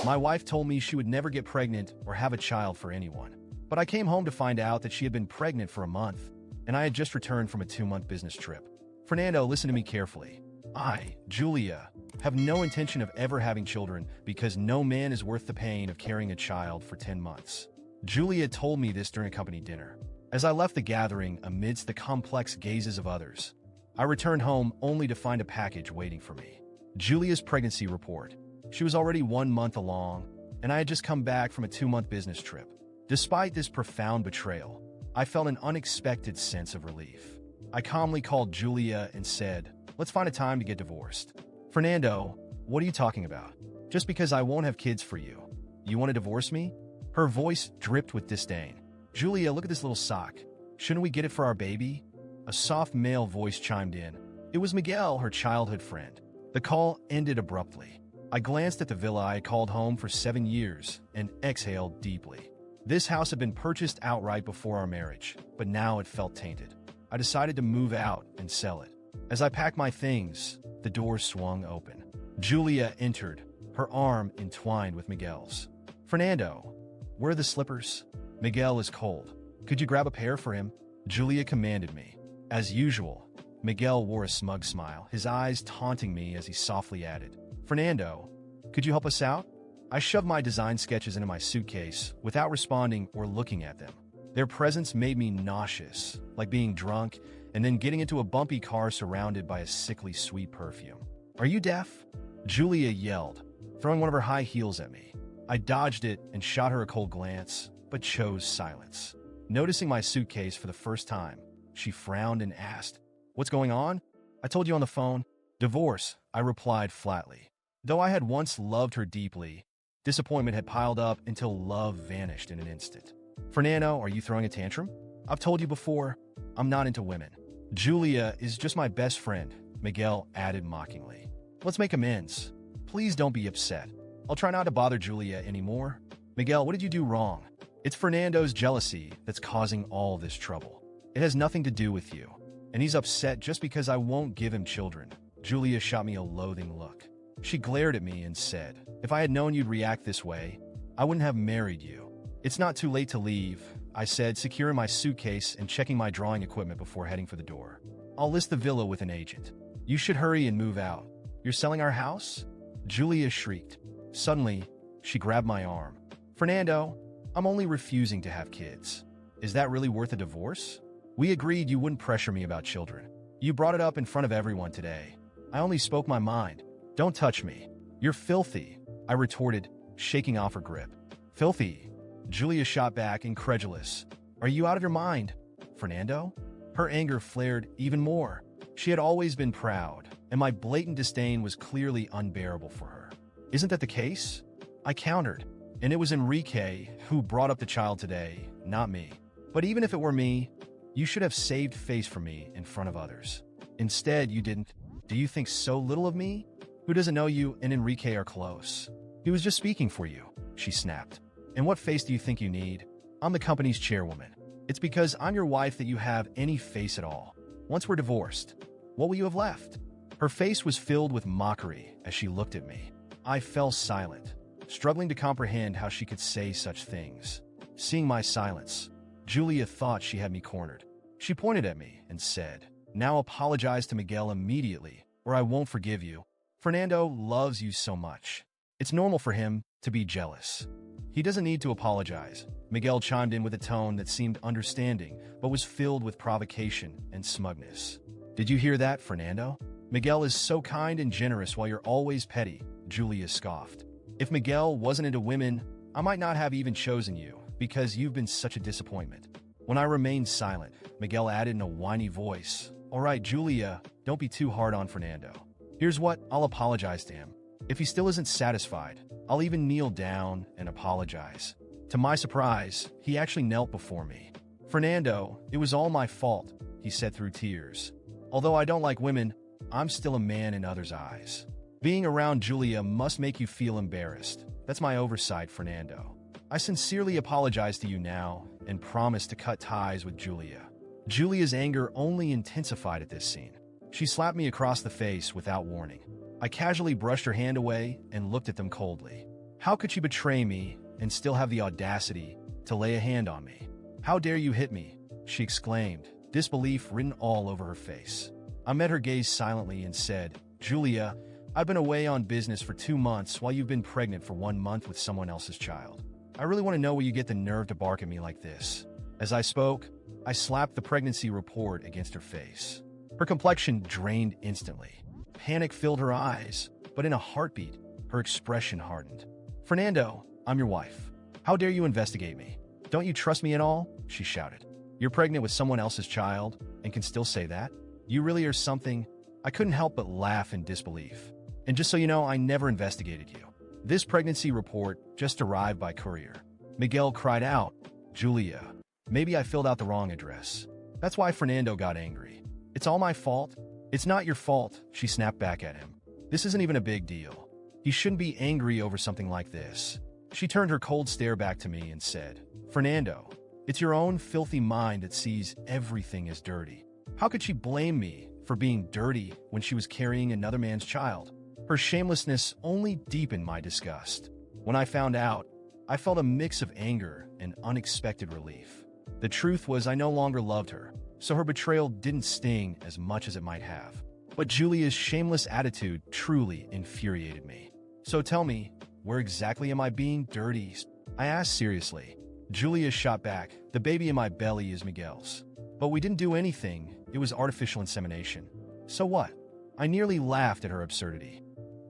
My wife told me she would never get pregnant or have a child for anyone. But I came home to find out that she had been pregnant for a month, and I had just returned from a 2-month business trip. Fernando, listen to me carefully. I, Julia, have no intention of ever having children because no man is worth the pain of carrying a child for 10 months. Julia told me this during a company dinner. As I left the gathering amidst the complex gazes of others, I returned home only to find a package waiting for me. Julia's pregnancy report. She was already 1 month along, and I had just come back from a 2-month business trip. Despite this profound betrayal, I felt an unexpected sense of relief. I calmly called Julia and said, "Let's find a time to get divorced." "Fernando, what are you talking about? Just because I won't have kids for you, you want to divorce me?" Her voice dripped with disdain. "Julia, look at this little sock. Shouldn't we get it for our baby?" A soft male voice chimed in. It was Miguel, her childhood friend. The call ended abruptly. I glanced at the villa I had called home for 7 years and exhaled deeply. This house had been purchased outright before our marriage, but now it felt tainted. I decided to move out and sell it. As I packed my things, the door swung open. Julia entered, her arm entwined with Miguel's. "Fernando, where are the slippers? Miguel is cold. Could you grab a pair for him?" Julia commanded me. As usual, Miguel wore a smug smile, his eyes taunting me as he softly added, "Fernando, could you help us out?" I shoved my design sketches into my suitcase without responding or looking at them. Their presence made me nauseous, like being drunk and then getting into a bumpy car surrounded by a sickly sweet perfume. "Are you deaf?" Julia yelled, throwing one of her high heels at me. I dodged it and shot her a cold glance, but chose silence. Noticing my suitcase for the first time, she frowned and asked, "What's going on?" "I told you on the phone." "Divorce," I replied flatly. Though I had once loved her deeply, disappointment had piled up until love vanished in an instant. "Fernando, are you throwing a tantrum?" "I've told you before, I'm not into women." "Julia is just my best friend," Miguel added mockingly. "Let's make amends. Please don't be upset. I'll try not to bother Julia anymore." "Miguel, what did you do wrong?" "It's Fernando's jealousy that's causing all this trouble. It has nothing to do with you. And he's upset just because I won't give him children." Julia shot me a loathing look. She glared at me and said, "If I had known you'd react this way, I wouldn't have married you." "It's not too late to leave," I said, securing my suitcase and checking my drawing equipment before heading for the door. "I'll list the villa with an agent. You should hurry and move out." "You're selling our house?" Julia shrieked. Suddenly, she grabbed my arm. "Fernando, I'm only refusing to have kids. Is that really worth a divorce? We agreed you wouldn't pressure me about children. You brought it up in front of everyone today. I only spoke my mind. Don't touch me. You're filthy," I retorted, shaking off her grip. "Filthy?" Julia shot back, incredulous. "Are you out of your mind, Fernando?" Her anger flared even more. She had always been proud, and my blatant disdain was clearly unbearable for her. "Isn't that the case?" I countered. "And it was Enrique who brought up the child today, not me. But even if it were me, you should have saved face for me in front of others. Instead, you didn't. Do you think so little of me? Who doesn't know you and Enrique are close? He was just speaking for you," she snapped. "And what face do you think you need? I'm the company's chairwoman. It's because I'm your wife that you have any face at all. Once we're divorced, what will you have left?" Her face was filled with mockery as she looked at me. I fell silent, struggling to comprehend how she could say such things. Seeing my silence, Julia thought she had me cornered. She pointed at me and said, "Now apologize to Miguel immediately, or I won't forgive you. Fernando loves you so much. It's normal for him to be jealous." "He doesn't need to apologize," Miguel chimed in with a tone that seemed understanding, but was filled with provocation and smugness. "Did you hear that, Fernando? Miguel is so kind and generous while you're always petty," Julia scoffed. "If Miguel wasn't into women, I might not have even chosen you, because you've been such a disappointment." When I remained silent, Miguel added in a whiny voice, "All right, Julia, don't be too hard on Fernando. Here's what, I'll apologize to him. If he still isn't satisfied, I'll even kneel down and apologize." To my surprise, he actually knelt before me. "Fernando, it was all my fault," he said through tears. "Although I don't like women, I'm still a man in others' eyes. Being around Julia must make you feel embarrassed. That's my oversight, Fernando. I sincerely apologize to you now and promise to cut ties with Julia." Julia's anger only intensified at this scene. She slapped me across the face without warning. I casually brushed her hand away and looked at them coldly. How could she betray me and still have the audacity to lay a hand on me? How dare you hit me? She exclaimed, disbelief written all over her face. I met her gaze silently and said, Julia, I've been away on business for 2 months while you've been pregnant for 1 month with someone else's child. I really want to know where you get the nerve to bark at me like this. As I spoke, I slapped the pregnancy report against her face. Her complexion drained instantly. Panic filled her eyes, but in a heartbeat, her expression hardened. Fernando, I'm your wife. How dare you investigate me? Don't you trust me at all? She shouted. You're pregnant with someone else's child and can still say that? You really are something. I couldn't help but laugh in disbelief. And just so you know, I never investigated you. This pregnancy report just arrived by courier. Miguel cried out, Julia, maybe I filled out the wrong address. That's why Fernando got angry. It's all my fault? It's not your fault, she snapped back at him. This isn't even a big deal. You shouldn't be angry over something like this. She turned her cold stare back to me and said, Fernando, it's your own filthy mind that sees everything as dirty. How could she blame me for being dirty when she was carrying another man's child? Her shamelessness only deepened my disgust. When I found out, I felt a mix of anger and unexpected relief. The truth was I no longer loved her, so her betrayal didn't sting as much as it might have. But Julia's shameless attitude truly infuriated me. So tell me, where exactly am I being dirty? I asked seriously. Julia shot back, the baby in my belly is Miguel's. But we didn't do anything, it was artificial insemination. So what? I nearly laughed at her absurdity.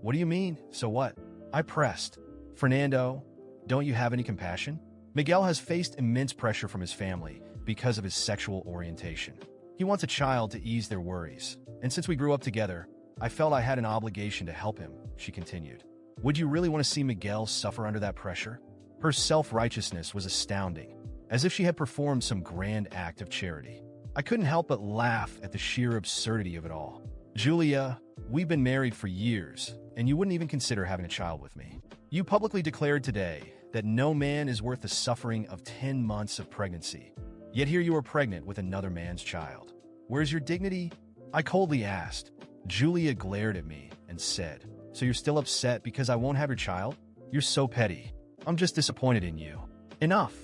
What do you mean, so what? I pressed. Fernando, don't you have any compassion? Miguel has faced immense pressure from his family because of his sexual orientation. He wants a child to ease their worries. And since we grew up together, I felt I had an obligation to help him, she continued. Would you really want to see Miguel suffer under that pressure? Her self-righteousness was astounding, as if she had performed some grand act of charity. I couldn't help but laugh at the sheer absurdity of it all. Julia, we've been married for years, and you wouldn't even consider having a child with me. You publicly declared today that no man is worth the suffering of 10 months of pregnancy. Yet here you are pregnant with another man's child. Where's your dignity? I coldly asked. Julia glared at me and said, So you're still upset because I won't have your child? You're so petty. I'm just disappointed in you. Enough.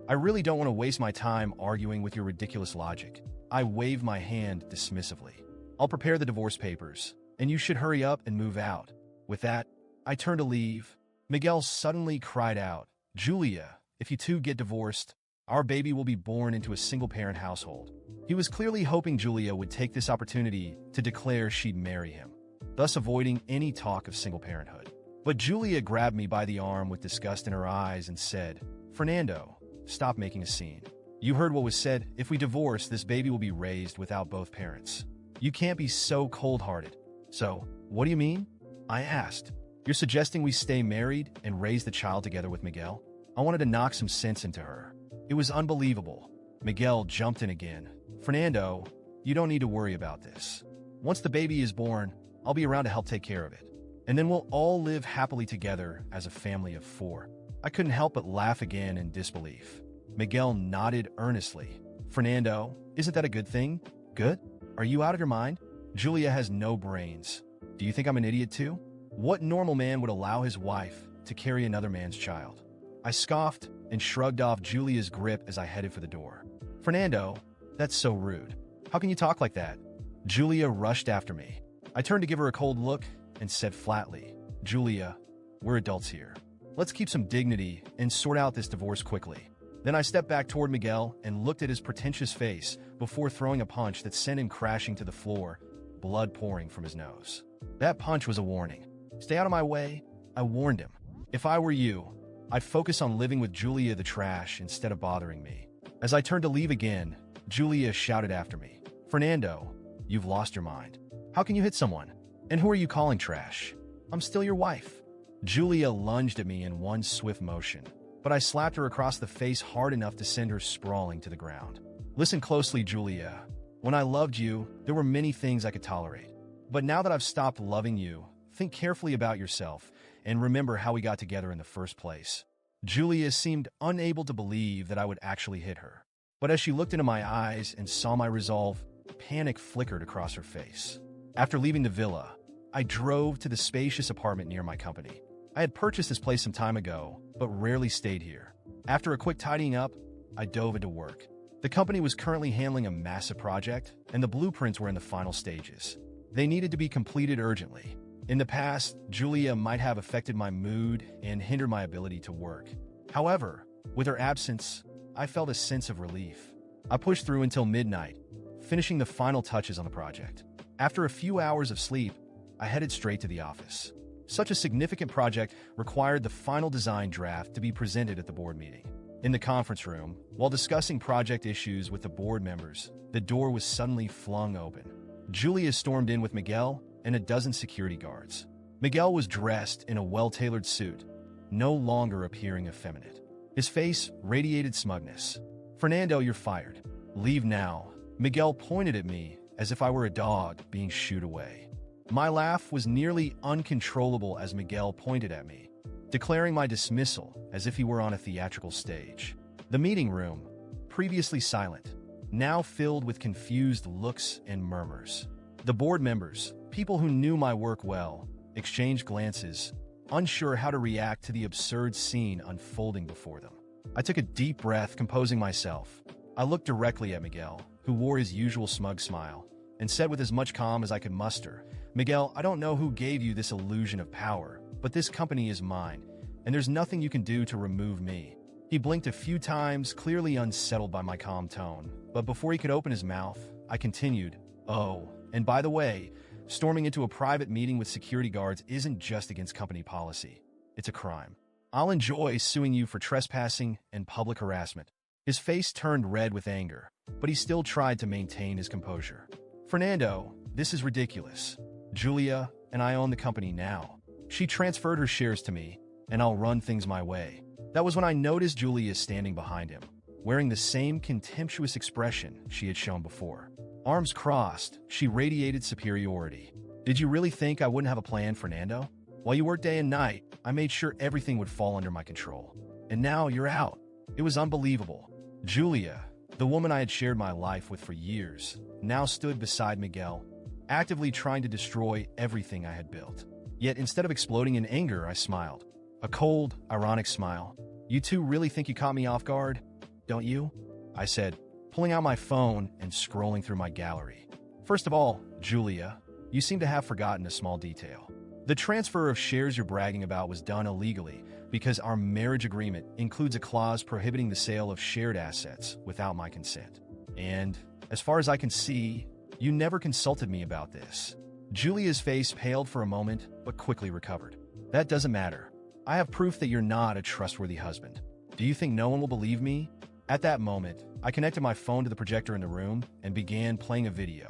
I really don't want to waste my time arguing with your ridiculous logic. I waved my hand dismissively. I'll prepare the divorce papers, and you should hurry up and move out. With that, I turned to leave. Miguel suddenly cried out, Julia, if you two get divorced, our baby will be born into a single-parent household. He was clearly hoping Julia would take this opportunity to declare she'd marry him, thus avoiding any talk of single parenthood. But Julia grabbed me by the arm with disgust in her eyes and said, Fernando, stop making a scene. You heard what was said. If we divorce, this baby will be raised without both parents. You can't be so cold-hearted. So, what do you mean? I asked. You're suggesting we stay married and raise the child together with Miguel? I wanted to knock some sense into her. It was unbelievable. Miguel jumped in again. Fernando, you don't need to worry about this. Once the baby is born, I'll be around to help take care of it. And then we'll all live happily together as a family of 4. I couldn't help but laugh again in disbelief. Miguel nodded earnestly. Fernando, isn't that a good thing? Good? Are you out of your mind? Julia has no brains. Do you think I'm an idiot too? What normal man would allow his wife to carry another man's child? I scoffed and shrugged off Julia's grip as I headed for the door. Fernando, that's so rude. How can you talk like that? Julia rushed after me. I turned to give her a cold look and said flatly, Julia, we're adults here. Let's keep some dignity and sort out this divorce quickly. Then I stepped back toward Miguel and looked at his pretentious face before throwing a punch that sent him crashing to the floor, blood pouring from his nose. That punch was a warning. Stay out of my way, I warned him. If I were you, I'd focus on living with Julia the trash instead of bothering me. As I turned to leave again, Julia shouted after me, Fernando, you've lost your mind. How can you hit someone? And who are you calling trash? I'm still your wife. Julia lunged at me in one swift motion, but I slapped her across the face hard enough to send her sprawling to the ground. Listen closely, Julia. When I loved you, there were many things I could tolerate. But now that I've stopped loving you, think carefully about yourself and remember how we got together in the first place. Julia seemed unable to believe that I would actually hit her. But as she looked into my eyes and saw my resolve, panic flickered across her face. After leaving the villa, I drove to the spacious apartment near my company. I had purchased this place some time ago, but rarely stayed here. After a quick tidying up, I dove into work. The company was currently handling a massive project, and the blueprints were in the final stages. They needed to be completed urgently. In the past, Julia might have affected my mood and hindered my ability to work. However, with her absence, I felt a sense of relief. I pushed through until midnight, finishing the final touches on the project. After a few hours of sleep, I headed straight to the office. Such a significant project required the final design draft to be presented at the board meeting. In the conference room, while discussing project issues with the board members, the door was suddenly flung open. Julia stormed in with Miguel and a dozen security guards. Miguel was dressed in a well-tailored suit, no longer appearing effeminate. His face radiated smugness. "Fernando, you're fired. Leave now." Miguel pointed at me as if I were a dog being shooed away. My laugh was nearly uncontrollable as Miguel pointed at me, declaring my dismissal as if he were on a theatrical stage. The meeting room, previously silent, now filled with confused looks and murmurs. The board members, people who knew my work well, exchanged glances, unsure how to react to the absurd scene unfolding before them. I took a deep breath, composing myself. I looked directly at Miguel, who wore his usual smug smile, and said with as much calm as I could muster, "Miguel, I don't know who gave you this illusion of power, but this company is mine, and there's nothing you can do to remove me." He blinked a few times, clearly unsettled by my calm tone, but before he could open his mouth, I continued, "Oh, and by the way, storming into a private meeting with security guards isn't just against company policy. It's a crime. I'll enjoy suing you for trespassing and public harassment." His face turned red with anger, but he still tried to maintain his composure. "Fernando, this is ridiculous. Julia and I own the company now. She transferred her shares to me, and I'll run things my way." That was when I noticed Julia standing behind him, wearing the same contemptuous expression she had shown before. Arms crossed, she radiated superiority. "Did you really think I wouldn't have a plan, Fernando? While you worked day and night, I made sure everything would fall under my control. And now you're out." It was unbelievable. Julia, the woman I had shared my life with for years, now stood beside Miguel, actively trying to destroy everything I had built. Yet instead of exploding in anger, I smiled. A cold, ironic smile. "You two really think you caught me off guard, don't you?" I said, pulling out my phone and scrolling through my gallery. "First of all, Julia, you seem to have forgotten a small detail. The transfer of shares you're bragging about was done illegally because our marriage agreement includes a clause prohibiting the sale of shared assets without my consent. And, as far as I can see, you never consulted me about this." Julia's face paled for a moment, but quickly recovered. "That doesn't matter. I have proof that you're not a trustworthy husband. Do you think no one will believe me?" At that moment, I connected my phone to the projector in the room and began playing a video.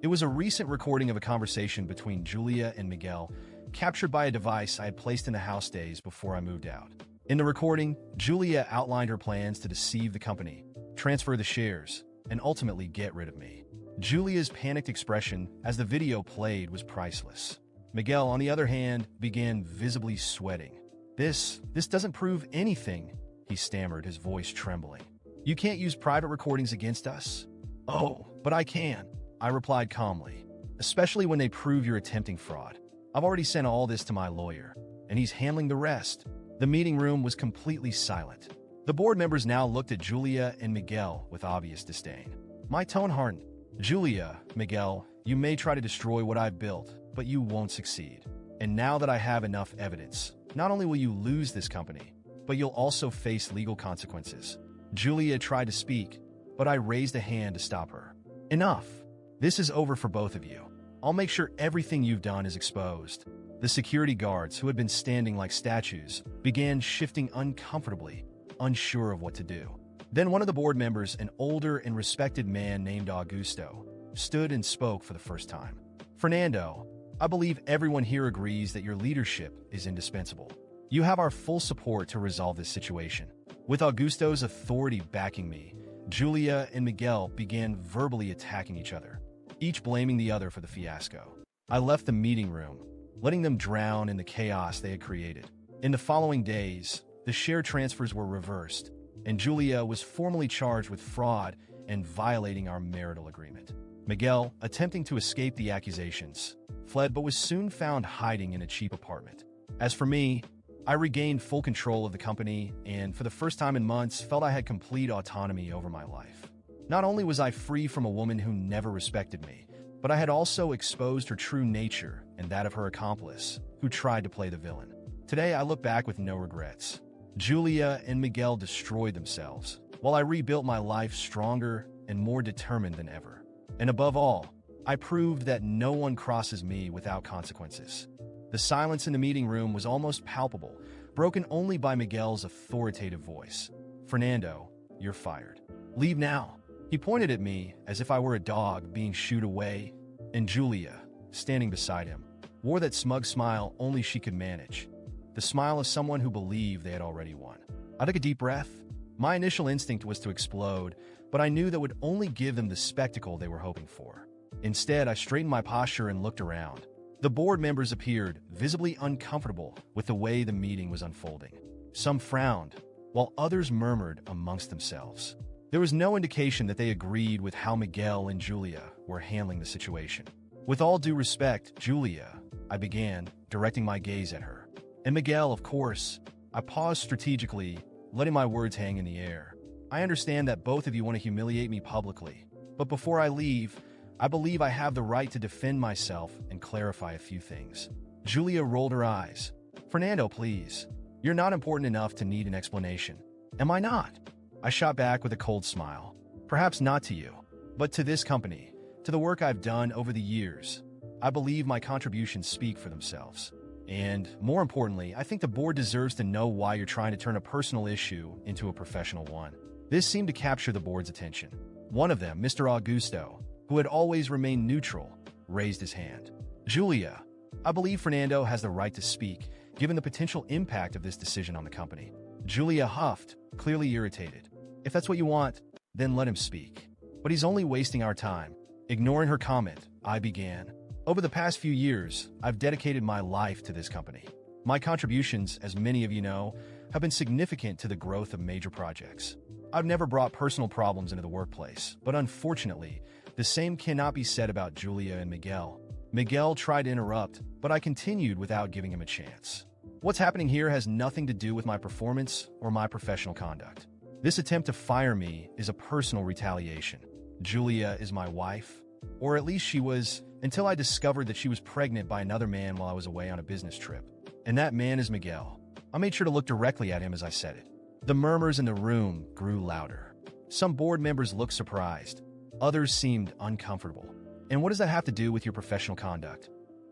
It was a recent recording of a conversation between Julia and Miguel, captured by a device I had placed in the house days before I moved out. In the recording, Julia outlined her plans to deceive the company, transfer the shares, and ultimately get rid of me. Julia's panicked expression as the video played was priceless. Miguel, on the other hand, began visibly sweating. This doesn't prove anything," he stammered, his voice trembling. "You can't use private recordings against us." "Oh, but I can," I replied calmly, "especially when they prove you're attempting fraud. I've already sent all this to my lawyer, and he's handling the rest." The meeting room was completely silent. The board members now looked at Julia and Miguel with obvious disdain. My tone hardened. "Julia, Miguel, you may try to destroy what I've built, but you won't succeed. And now that I have enough evidence, not only will you lose this company, but you'll also face legal consequences." Julia tried to speak, but I raised a hand to stop her. "Enough. This is over for both of you. I'll make sure everything you've done is exposed." The security guards, who had been standing like statues, began shifting uncomfortably, unsure of what to do. Then one of the board members, an older and respected man named Augusto, stood and spoke for the first time. "Fernando, I believe everyone here agrees that your leadership is indispensable. You have our full support to resolve this situation." With Augusto's authority backing me, Julia and Miguel began verbally attacking each other, each blaming the other for the fiasco. I left the meeting room, letting them drown in the chaos they had created. In the following days, the share transfers were reversed, and Julia was formally charged with fraud and violating our marital agreement. Miguel, attempting to escape the accusations, fled but was soon found hiding in a cheap apartment. As for me, I regained full control of the company and, for the first time in months, felt I had complete autonomy over my life. Not only was I free from a woman who never respected me, but I had also exposed her true nature and that of her accomplice, who tried to play the villain. Today, I look back with no regrets. Julia and Miguel destroyed themselves, while I rebuilt my life stronger and more determined than ever. And above all, I proved that no one crosses me without consequences. The silence in the meeting room was almost palpable, broken only by Miguel's authoritative voice. "Fernando, you're fired. Leave now." He pointed at me as if I were a dog being shooed away, and Julia, standing beside him, wore that smug smile only she could manage. The smile of someone who believed they had already won. I took a deep breath. My initial instinct was to explode, but I knew that would only give them the spectacle they were hoping for. Instead, I straightened my posture and looked around. The board members appeared visibly uncomfortable with the way the meeting was unfolding. Some frowned, while others murmured amongst themselves. There was no indication that they agreed with how Miguel and Julia were handling the situation. "With all due respect, Julia," I began, directing my gaze at her. "And Miguel, of course." I paused strategically, letting my words hang in the air. "I understand that both of you want to humiliate me publicly, but before I leave, I believe I have the right to defend myself and clarify a few things." Julia rolled her eyes. "Fernando, please. You're not important enough to need an explanation." "Am I not?" I shot back with a cold smile. "Perhaps not to you, but to this company, to the work I've done over the years. I believe my contributions speak for themselves. And, more importantly, I think the board deserves to know why you're trying to turn a personal issue into a professional one." This seemed to capture the board's attention. One of them, Mr. Augusto, who had always remained neutral, raised his hand. "Julia, I believe Fernando has the right to speak, given the potential impact of this decision on the company." Julia huffed, clearly irritated. "If that's what you want, then let him speak. But he's only wasting our time." Ignoring her comment, I began. "Over the past few years, I've dedicated my life to this company. My contributions, as many of you know, have been significant to the growth of major projects. I've never brought personal problems into the workplace, but unfortunately, the same cannot be said about Julia and Miguel." Miguel tried to interrupt, but I continued without giving him a chance. "What's happening here has nothing to do with my performance or my professional conduct. This attempt to fire me is a personal retaliation. Julia is my wife, or at least she was, until I discovered that she was pregnant by another man while I was away on a business trip. And that man is Miguel." I made sure to look directly at him as I said it. The murmurs in the room grew louder. Some board members looked surprised. Others seemed uncomfortable. "And what does that have to do with your professional conduct?"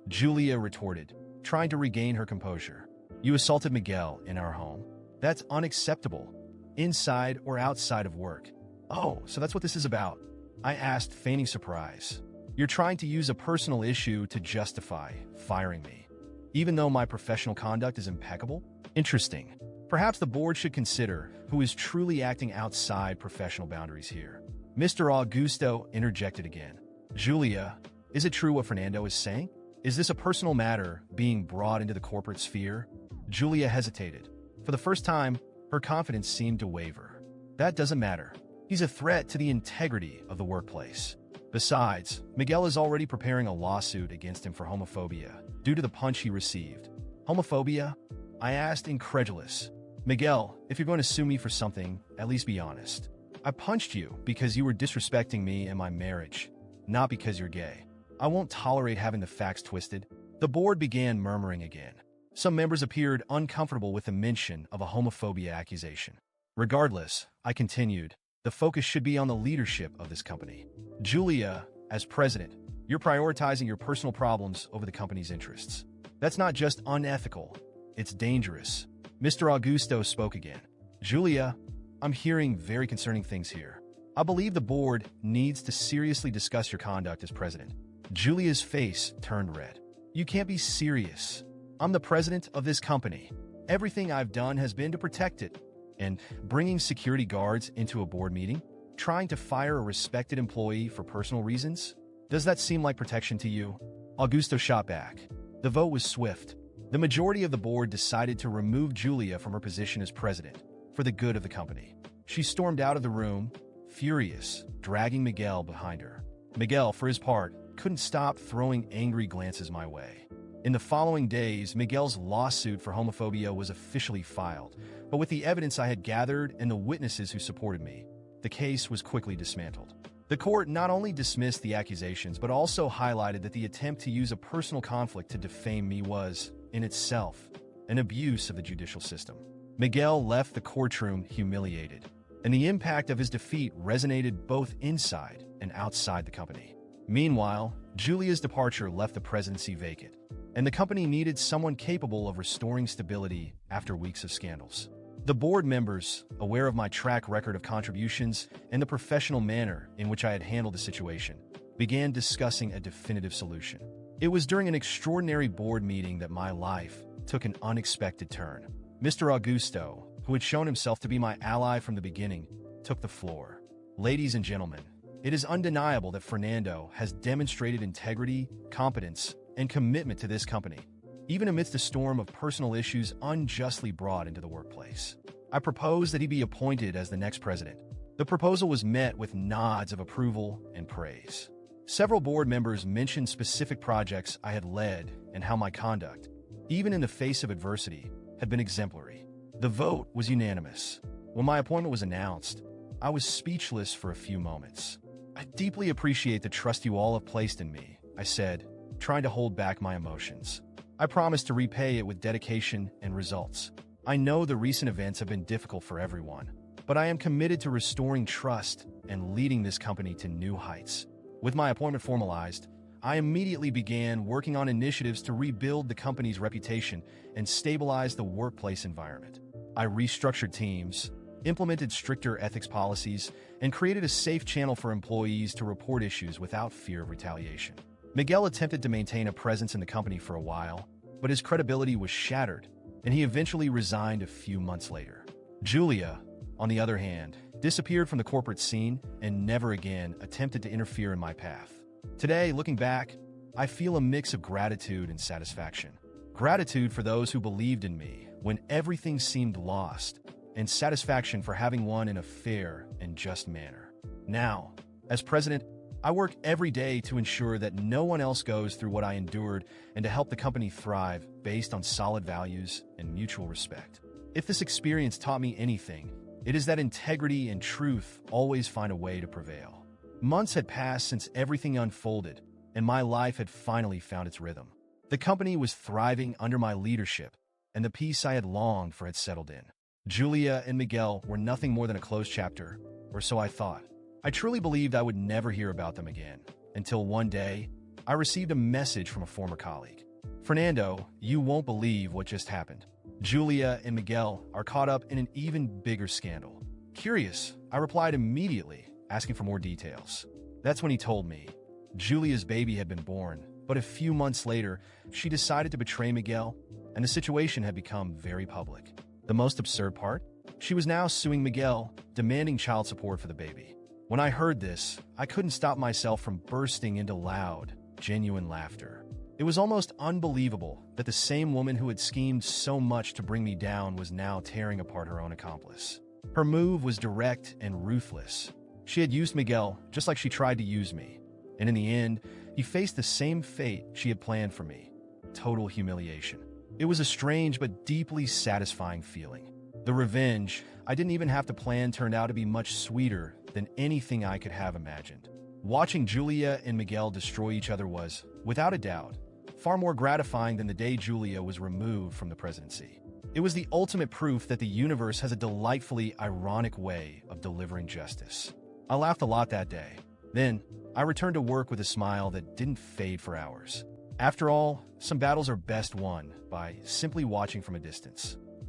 Julia retorted, trying to regain her composure. "You assaulted Miguel in our home. That's unacceptable, inside or outside of work." "Oh, so that's what this is about?" I asked, feigning surprise. "You're trying to use a personal issue to justify firing me, even though my professional conduct is impeccable? Interesting. Perhaps the board should consider who is truly acting outside professional boundaries here." Mr. Augusto interjected again. "Julia, is it true what Fernando is saying? Is this a personal matter being brought into the corporate sphere?" Julia hesitated. For the first time, her confidence seemed to waver. "That doesn't matter. He's a threat to the integrity of the workplace. Besides, Miguel is already preparing a lawsuit against him for homophobia due to the punch he received." "Homophobia?" I asked, incredulous. "Miguel, if you're going to sue me for something, at least be honest. I punched you because you were disrespecting me and my marriage, not because you're gay. I won't tolerate having the facts twisted." The board began murmuring again. Some members appeared uncomfortable with the mention of a homophobia accusation. "Regardless," I continued, "the focus should be on the leadership of this company. Julia, as president, you're prioritizing your personal problems over the company's interests. That's not just unethical, it's dangerous." Mr. Augusto spoke again. "Julia, I'm hearing very concerning things here. I believe the board needs to seriously discuss your conduct as president." Julia's face turned red. "You can't be serious. I'm the president of this company. Everything I've done has been to protect it. And bringing security guards into a board meeting? Trying to fire a respected employee for personal reasons? Does that seem like protection to you?" Augusto shot back. The vote was swift. The majority of the board decided to remove Julia from her position as president, for the good of the company. She stormed out of the room, furious, dragging Miguel behind her. Miguel, for his part, couldn't stop throwing angry glances my way. In the following days, Miguel's lawsuit for homophobia was officially filed, but with the evidence I had gathered and the witnesses who supported me, the case was quickly dismantled. The court not only dismissed the accusations, but also highlighted that the attempt to use a personal conflict to defame me was, in itself, an abuse of the judicial system. Miguel left the courtroom humiliated, and the impact of his defeat resonated both inside and outside the company. Meanwhile, Julia's departure left the presidency vacant, and the company needed someone capable of restoring stability after weeks of scandals. The board members, aware of my track record of contributions and the professional manner in which I had handled the situation, began discussing a definitive solution. It was during an extraordinary board meeting that my life took an unexpected turn. Mr. Augusto, who had shown himself to be my ally from the beginning, took the floor. Ladies and gentlemen, it is undeniable that Fernando has demonstrated integrity, competence, and commitment to this company, even amidst a storm of personal issues unjustly brought into the workplace. I propose that he be appointed as the next president. The proposal was met with nods of approval and praise. Several board members mentioned specific projects I had led and how my conduct, even in the face of adversity, had been exemplary. The vote was unanimous. When my appointment was announced, I was speechless for a few moments. I deeply appreciate the trust you all have placed in me, I said, trying to hold back my emotions. I promise to repay it with dedication and results. I know the recent events have been difficult for everyone, but I am committed to restoring trust and leading this company to new heights. With my appointment formalized, I immediately began working on initiatives to rebuild the company's reputation and stabilize the workplace environment. I restructured teams, implemented stricter ethics policies, and created a safe channel for employees to report issues without fear of retaliation. Miguel attempted to maintain a presence in the company for a while, but his credibility was shattered, and he eventually resigned a few months later. Julia, on the other hand, disappeared from the corporate scene and never again attempted to interfere in my path. Today, looking back, I feel a mix of gratitude and satisfaction. Gratitude for those who believed in me when everything seemed lost, and satisfaction for having won in a fair and just manner. Now, as president, I work every day to ensure that no one else goes through what I endured and to help the company thrive based on solid values and mutual respect. If this experience taught me anything, it is that integrity and truth always find a way to prevail. Months had passed since everything unfolded, and my life had finally found its rhythm. The company was thriving under my leadership, and the peace I had longed for had settled in. Julia and Miguel were nothing more than a closed chapter, or so I thought. I truly believed I would never hear about them again, until one day, I received a message from a former colleague. Fernando, you won't believe what just happened. Julia and Miguel are caught up in an even bigger scandal. Curious, I replied immediately, asking for more details. That's when he told me. Julia's baby had been born, but a few months later, she decided to betray Miguel, and the situation had become very public. The most absurd part? She was now suing Miguel, demanding child support for the baby. When I heard this, I couldn't stop myself from bursting into loud, genuine laughter. It was almost unbelievable that the same woman who had schemed so much to bring me down was now tearing apart her own accomplice. Her move was direct and ruthless. She had used Miguel just like she tried to use me, and in the end, he faced the same fate she had planned for me: total humiliation. It was a strange but deeply satisfying feeling. The revenge I didn't even have to plan turned out to be much sweeter than anything I could have imagined. Watching Julia and Miguel destroy each other was, without a doubt, far more gratifying than the day Julia was removed from the presidency. It was the ultimate proof that the universe has a delightfully ironic way of delivering justice. I laughed a lot that day. Then, I returned to work with a smile that didn't fade for hours. After all, some battles are best won by simply watching from a distance.